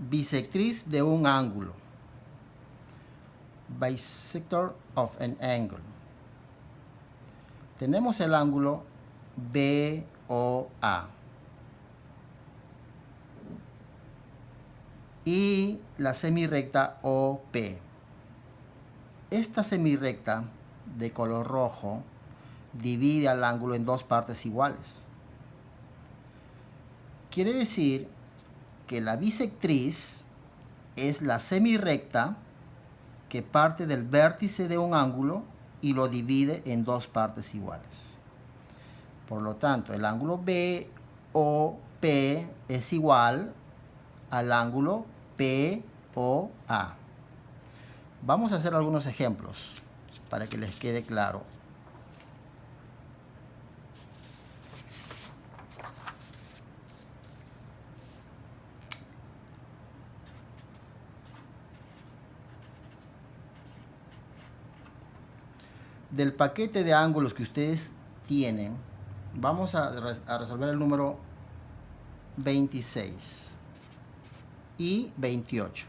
bisectriz de un ángulo. Bisector of an angle. Tenemos el ángulo BOA y la semirrecta OP. Esta semirrecta de color rojo divide al ángulo en dos partes iguales. Quiere decir que la bisectriz es la semirrecta que parte del vértice de un ángulo y lo divide en dos partes iguales. Por lo tanto, el ángulo BOP es igual al ángulo POA. Vamos a hacer algunos ejemplos para que les quede claro. Del paquete de ángulos que ustedes tienen, vamos a resolver el número 26 y 28.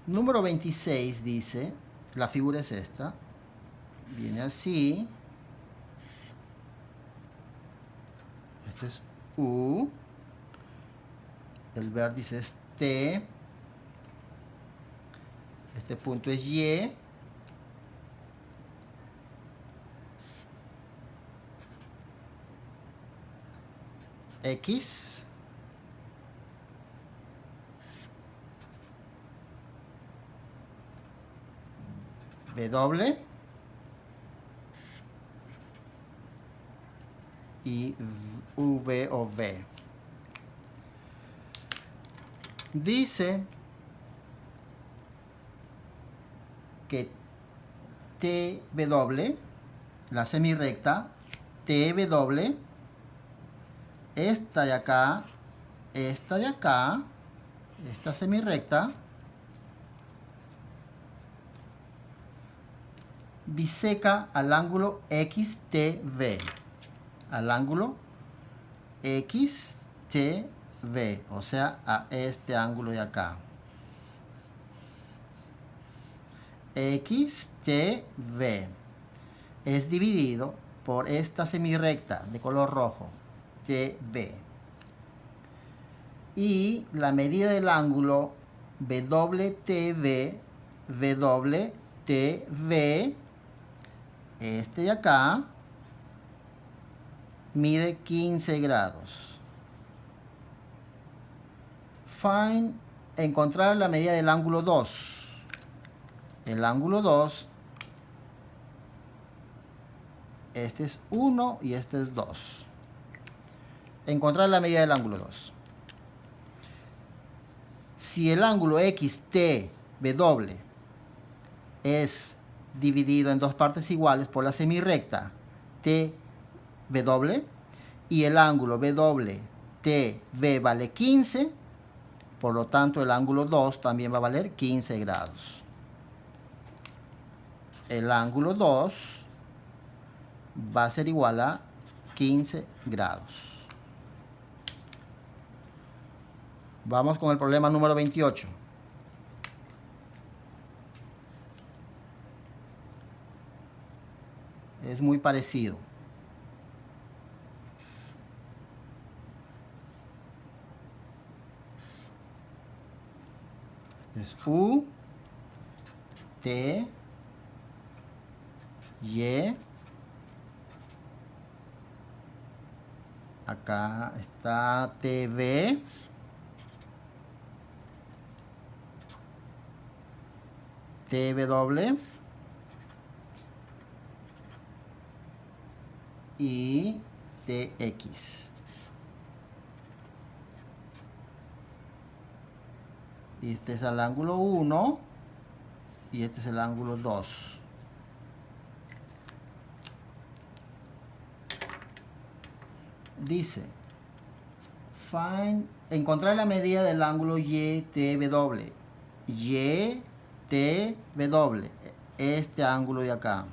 Número 26 dice, la figura es esta, viene así, esto es U, el vértice es T, este punto es Y, X, W y V o V. Dice que TW, la semirrecta, TW, esta de acá, esta de acá, esta semirrecta, biseca al ángulo XTV, al ángulo XTV, o sea, a este ángulo de acá. XTV es dividido por esta semirrecta de color rojo, TB. Y la medida del ángulo WTV, WTV, este de acá, mide 15 grados. Find, encontrar la medida del ángulo 2. El ángulo 2, este es 1 y este es 2. Encontrar la medida del ángulo 2. Si el ángulo XTW es dividido en dos partes iguales por la semirrecta TW y el ángulo WTV vale 15, por lo tanto el ángulo 2 también va a valer 15 grados. El ángulo 2 va a ser igual a 15 grados. Vamos con el problema número 28. Es muy parecido. Es U, T, Y. Acá está TV. TW. Y TX. Y este es el ángulo 1 y este es el ángulo 2. Dice, encontrar la medida del ángulo YTW. YTW, este ángulo de acá.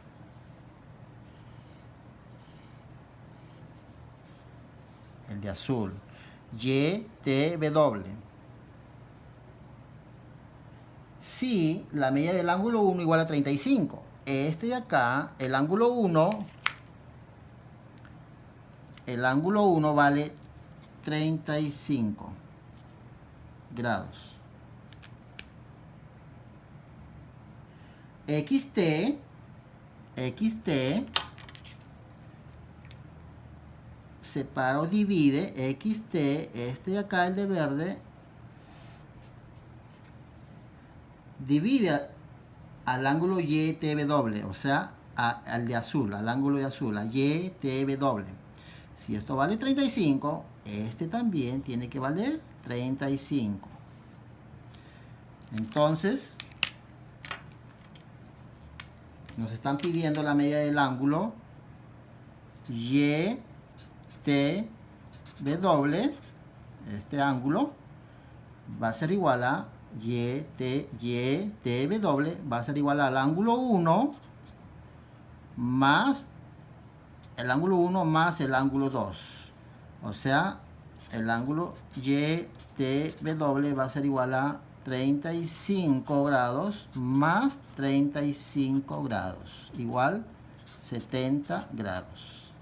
El de azul. YTW. Si la medida del ángulo 1 igual a 35. Este de acá, el ángulo 1 vale 35 grados. XT separa o divide XT, este de acá, el de verde, divide al ángulo YTW, o sea, al de azul, al ángulo de azul, a YTW. Si esto vale 35, este también tiene que valer 35. Entonces, nos están pidiendo la medida del ángulo YTW, este ángulo va a ser igual a YTW, va a ser igual al ángulo 1 más el ángulo 1 más el ángulo 2. O sea, el ángulo YTW va a ser igual a 35 grados más 35 grados, igual 70 grados.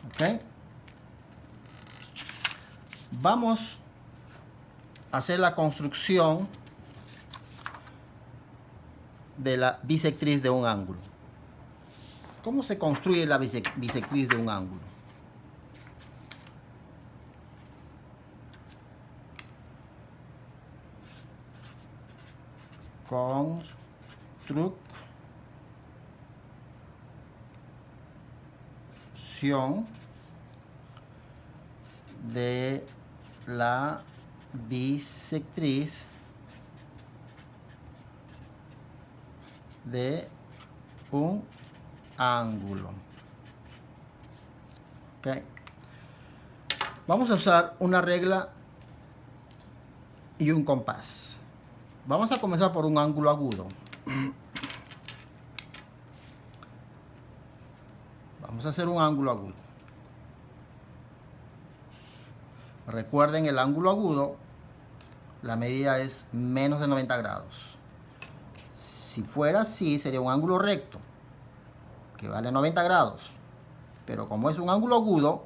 ¿Ok? Vamos a hacer la construcción de la bisectriz de un ángulo. ¿Cómo se construye la bisectriz de un ángulo? Construcción de la bisectriz de un ángulo. Okay. Vamos a usar una regla y un compás. Vamos a comenzar por un ángulo agudo. Vamos a hacer un ángulo agudo. Recuerden, el ángulo agudo, la medida es menos de 90 grados. Si fuera así, sería un ángulo recto, que vale 90 grados. Pero como es un ángulo agudo,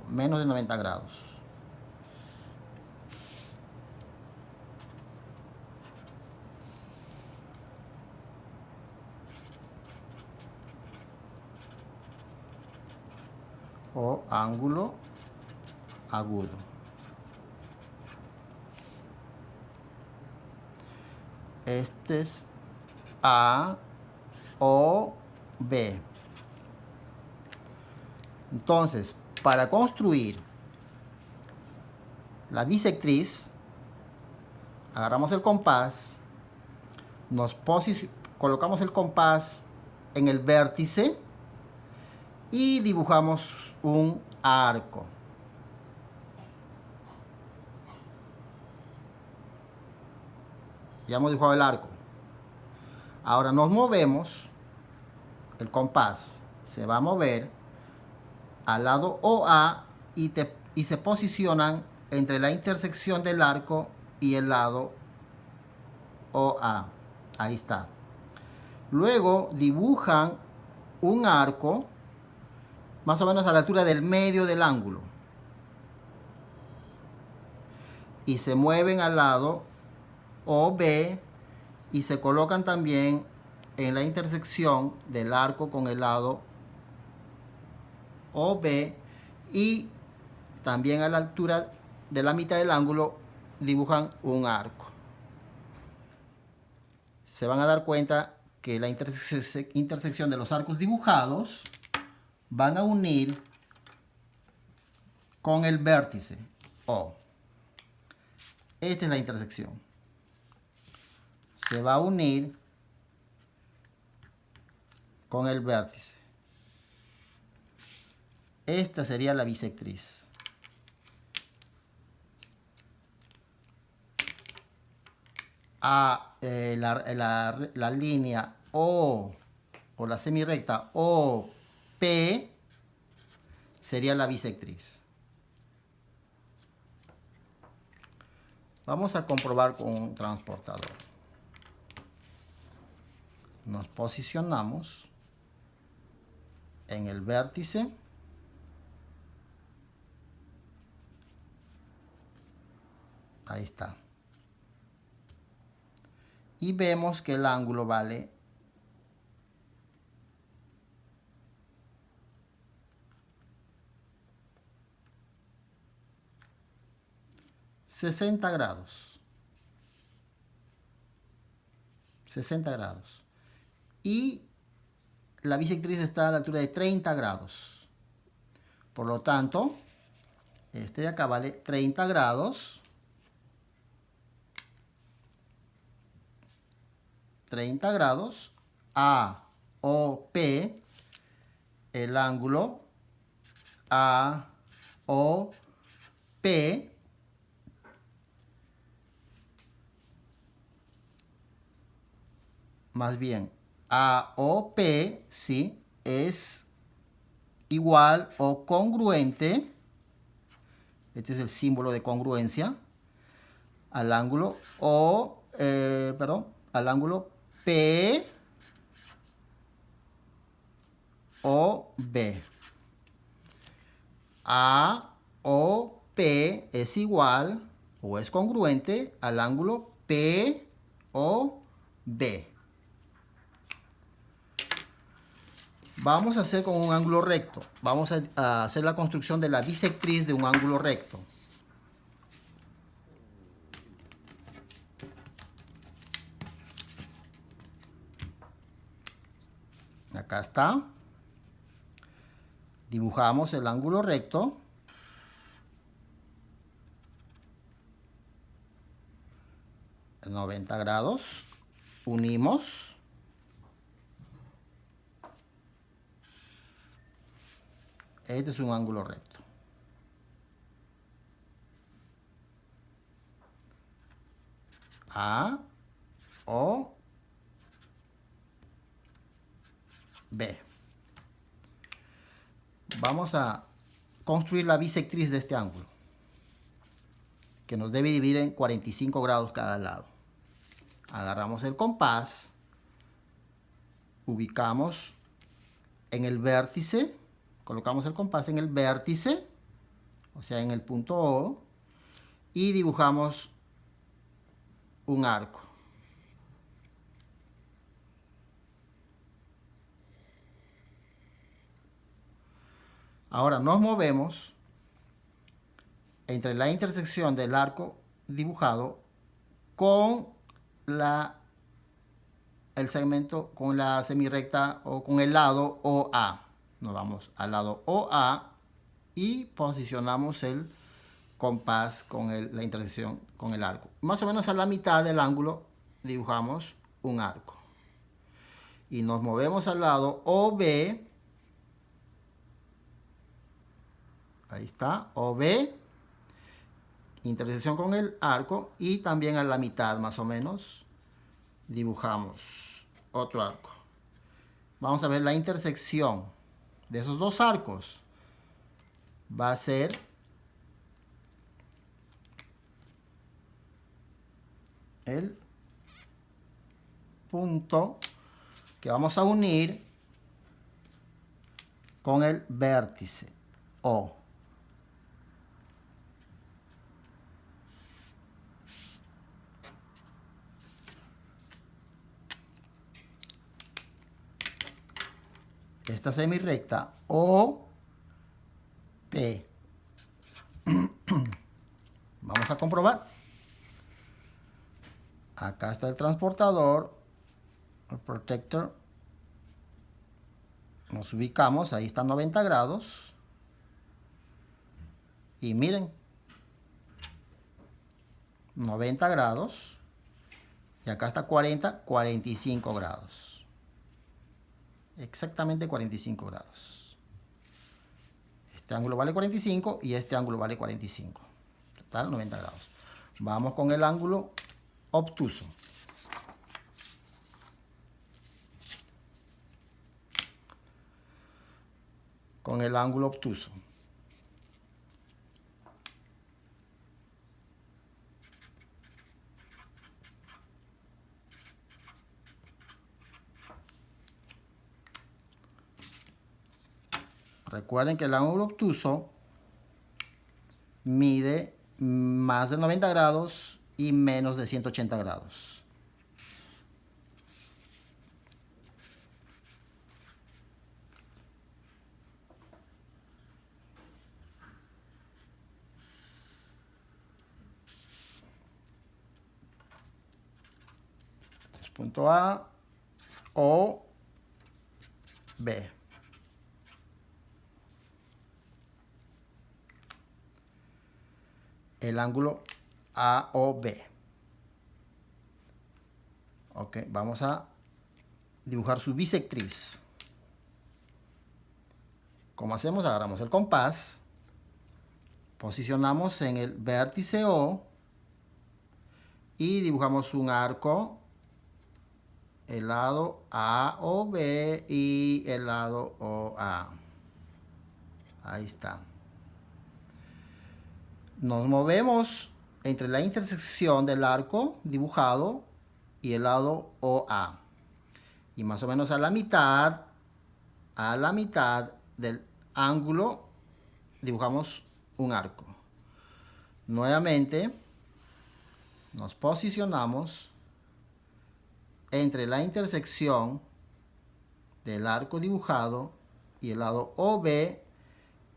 menos de 90 grados. O ángulo agudo. Este es A, O, B. Entonces, para construir la bisectriz, agarramos el compás, colocamos el compás en el vértice y dibujamos un arco. Ya hemos dibujado el arco. Ahora nos movemos, el compás se va a mover al lado OA y se posicionan entre la intersección del arco y el lado OA. Ahí está. Luego dibujan un arco más o menos a la altura del medio del ángulo. Y se mueven al lado OB y se colocan también en la intersección del arco con el lado OB y también a la altura de la mitad del ángulo dibujan un arco. Se van a dar cuenta que la intersección de los arcos dibujados van a unir con el vértice O. Esta es la intersección. Se va a unir con el vértice. Esta sería la bisectriz. La línea O o la semirrecta OP sería la bisectriz. Vamos a comprobar con un transportador. Nos posicionamos en el vértice. Ahí está. Y vemos que el ángulo vale 60 grados. 60 grados. Y la bisectriz está a la altura de 30 grados. Por lo tanto, este de acá vale 30 grados. 30 grados. AOP, el ángulo AOP más bien AOP, ¿sí?, es igual o congruente, este es el símbolo de congruencia, al ángulo al ángulo POB. AOP es igual o es congruente al ángulo POB. Vamos a hacer con un ángulo recto. Vamos a hacer la construcción de la bisectriz de un ángulo recto. Acá está. Dibujamos el ángulo recto. En 90 grados. Unimos. Este es un ángulo recto. AOB. Vamos a construir la bisectriz de este ángulo, que nos debe dividir en 45 grados cada lado. Agarramos el compás, ubicamos en el vértice, colocamos el compás en el vértice, o sea, en el punto O, y dibujamos un arco. Ahora nos movemos entre la intersección del arco dibujado con el segmento, con la semirrecta o con el lado OA. Nos vamos al lado OA y posicionamos el compás con la intersección con el arco. Más o menos a la mitad del ángulo dibujamos un arco. Y nos movemos al lado OB. Ahí está, OB, intersección con el arco, y también a la mitad más o menos dibujamos otro arco. Vamos a ver la intersección de esos dos arcos. Va a ser el punto que vamos a unir con el vértice O. Esta semirrecta OP. Vamos a comprobar. Acá está el transportador, el protector. Nos ubicamos, ahí está 90 grados. Y miren, 90 grados. Y acá está 45 grados. Exactamente 45 grados. Este ángulo vale 45 y este ángulo vale 45. Total 90 grados. Vamos con el ángulo obtuso. con el ángulo obtuso. Recuerden que el ángulo obtuso mide más de 90 grados y menos de 180 grados. Este es punto A o B. El ángulo AOB. Ok, vamos a dibujar su bisectriz. ¿Cómo hacemos? Agarramos el compás, posicionamos en el vértice O y dibujamos un arco, el lado AOB y el lado OA. Ahí está. Nos movemos entre la intersección del arco dibujado y el lado OA. Y más o menos a la mitad del ángulo dibujamos un arco. Nuevamente nos posicionamos entre la intersección del arco dibujado y el lado OB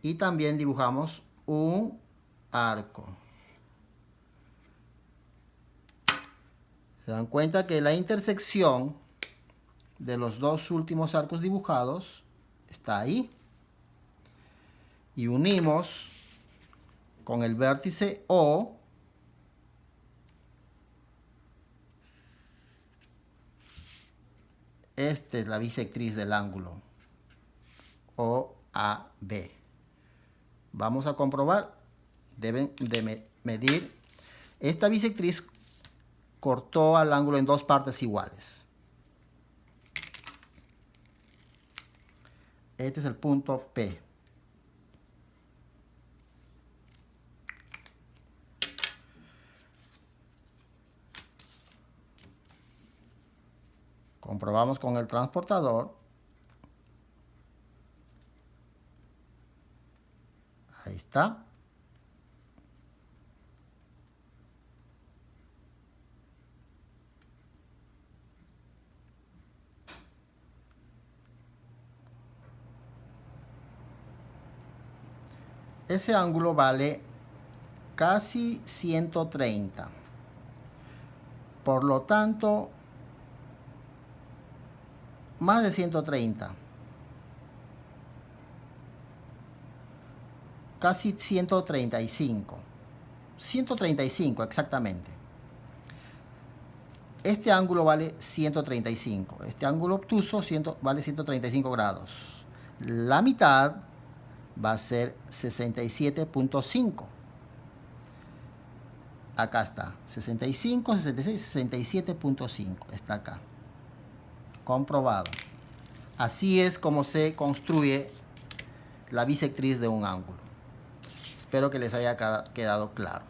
y también dibujamos un arco. Se dan cuenta que la intersección de los dos últimos arcos dibujados está ahí. Y unimos con el vértice O esta es la bisectriz del ángulo OAB. Vamos a comprobar. Deben de medir. Esta bisectriz cortó al ángulo en dos partes iguales. Este es el punto P. Comprobamos con el transportador. Ahí está. Ese ángulo vale casi 130. Por lo tanto, más de 130. Casi 135. 135 exactamente. Este ángulo vale 135. Este ángulo obtuso vale 135 grados. La mitad va a ser 67.5. Acá está. 65, 66, 67.5. Está acá. Comprobado. Así es como se construye la bisectriz de un ángulo. Espero que les haya quedado claro.